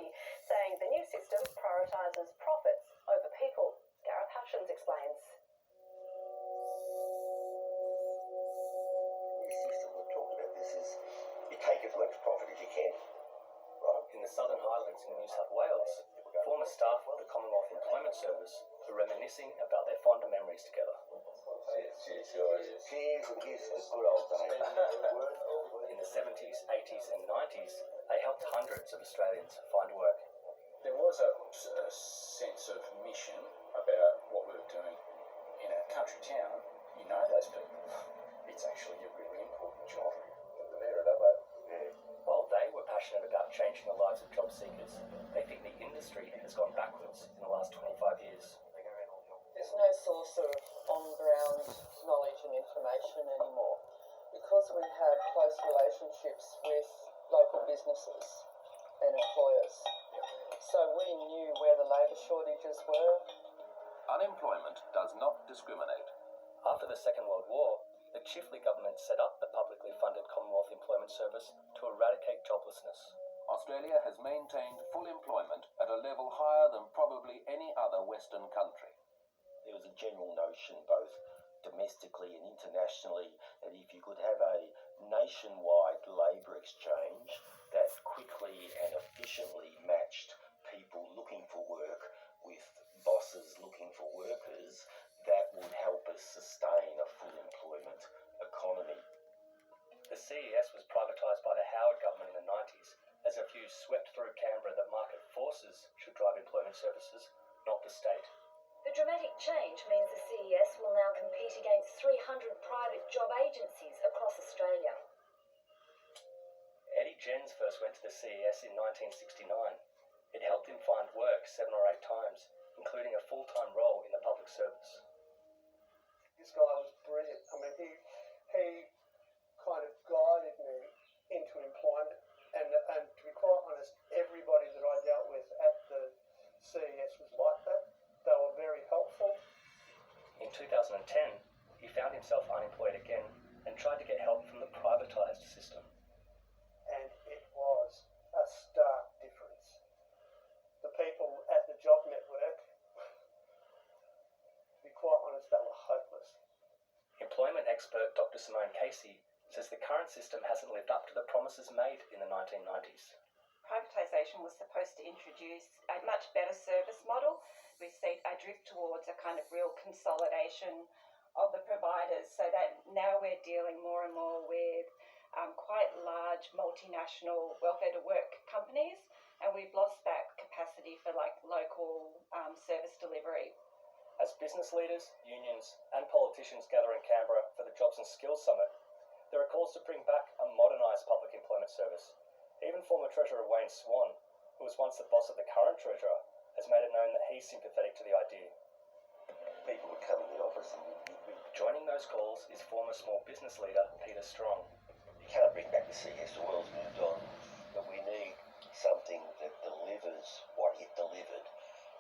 body, saying the new system prioritises profits over people. Gareth Hutchins explains. The system we've talked about this is you take as much profit as you can. Right? In the Southern Highlands in New South Wales, former staff of the Commonwealth Employment Service are reminiscing about their fonder memories together. Cheers, the good old days. In the 70s, 80s and 90s, they helped hundreds of Australians find work. There was a sense of mission about what we were doing in a country town. You know those people. It's actually a really important job. While they were passionate about changing the lives of job seekers, they think the industry has gone backwards in the last 25 years. There's no source of on-ground knowledge and information anymore because we had close relationships with local businesses and employers. So we knew where the labour shortages were. Unemployment does not discriminate. After the Second World War, the Chifley government set up the publicly funded Commonwealth Employment Service to eradicate joblessness. Australia has maintained full employment at a level higher than probably any other Western country. There was a general notion, both domestically and internationally, that if you could have a nationwide labour exchange that quickly and efficiently matched people looking for work with bosses looking for workers, that would help us sustain a full employment economy. The CES was privatised by the Howard government in the 90s as a view swept through Canberra that market forces should drive employment services, not the state. The dramatic change means the CES will now compete against 300 private job agencies across Australia. Eddie Jens first went to the CES in 1969. It helped him find work 7 or 8 times, including a full-time role in the public service. This guy was brilliant. I mean, he kind of guided me into employment. And to be quite honest, everybody that I dealt with at the CES was like that. They were very helpful. In 2010, he found himself unemployed again and tried to get help from the privatised system. And it was a stark difference. The people at the job network, to be quite honest, they were hopeless. Employment expert Dr. Simone Casey says the current system hasn't lived up to the promises made in the 1990s. Privatisation was supposed to introduce a much better service model. We see a drift towards a kind of real consolidation of the providers, so that now we're dealing more and more with quite large multinational welfare to work companies, and we've lost that capacity for like local service delivery. As business leaders, unions and politicians gather in Canberra for the Jobs and Skills Summit, there are calls to bring back a modernised public employment service. Even former Treasurer Wayne Swan, who was once the boss of the current Treasurer, has made it known that he's sympathetic to the idea. People would come in the office and Joining those calls is former small business leader Peter Strong. you can't bring back the CES, the world's moved on, but we need something that delivers what it delivered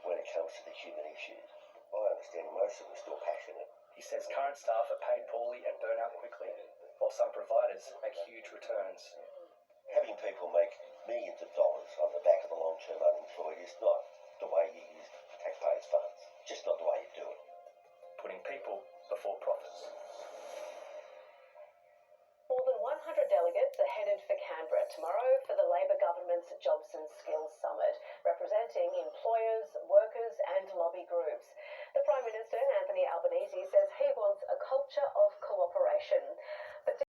when it comes to the human issues. I understand most of them are still passionate. He says current staff are paid poorly and burn out quickly, while some providers make huge returns. Having people make millions of dollars on the back of the long-term unemployed is not the way you use taxpayers' funds. Just not the way you do it. Putting people before profits. More than 100 delegates are headed for Canberra tomorrow for the Labor government's Jobs and Skills Summit, representing employers, workers and lobby groups. The Prime Minister, Anthony Albanese,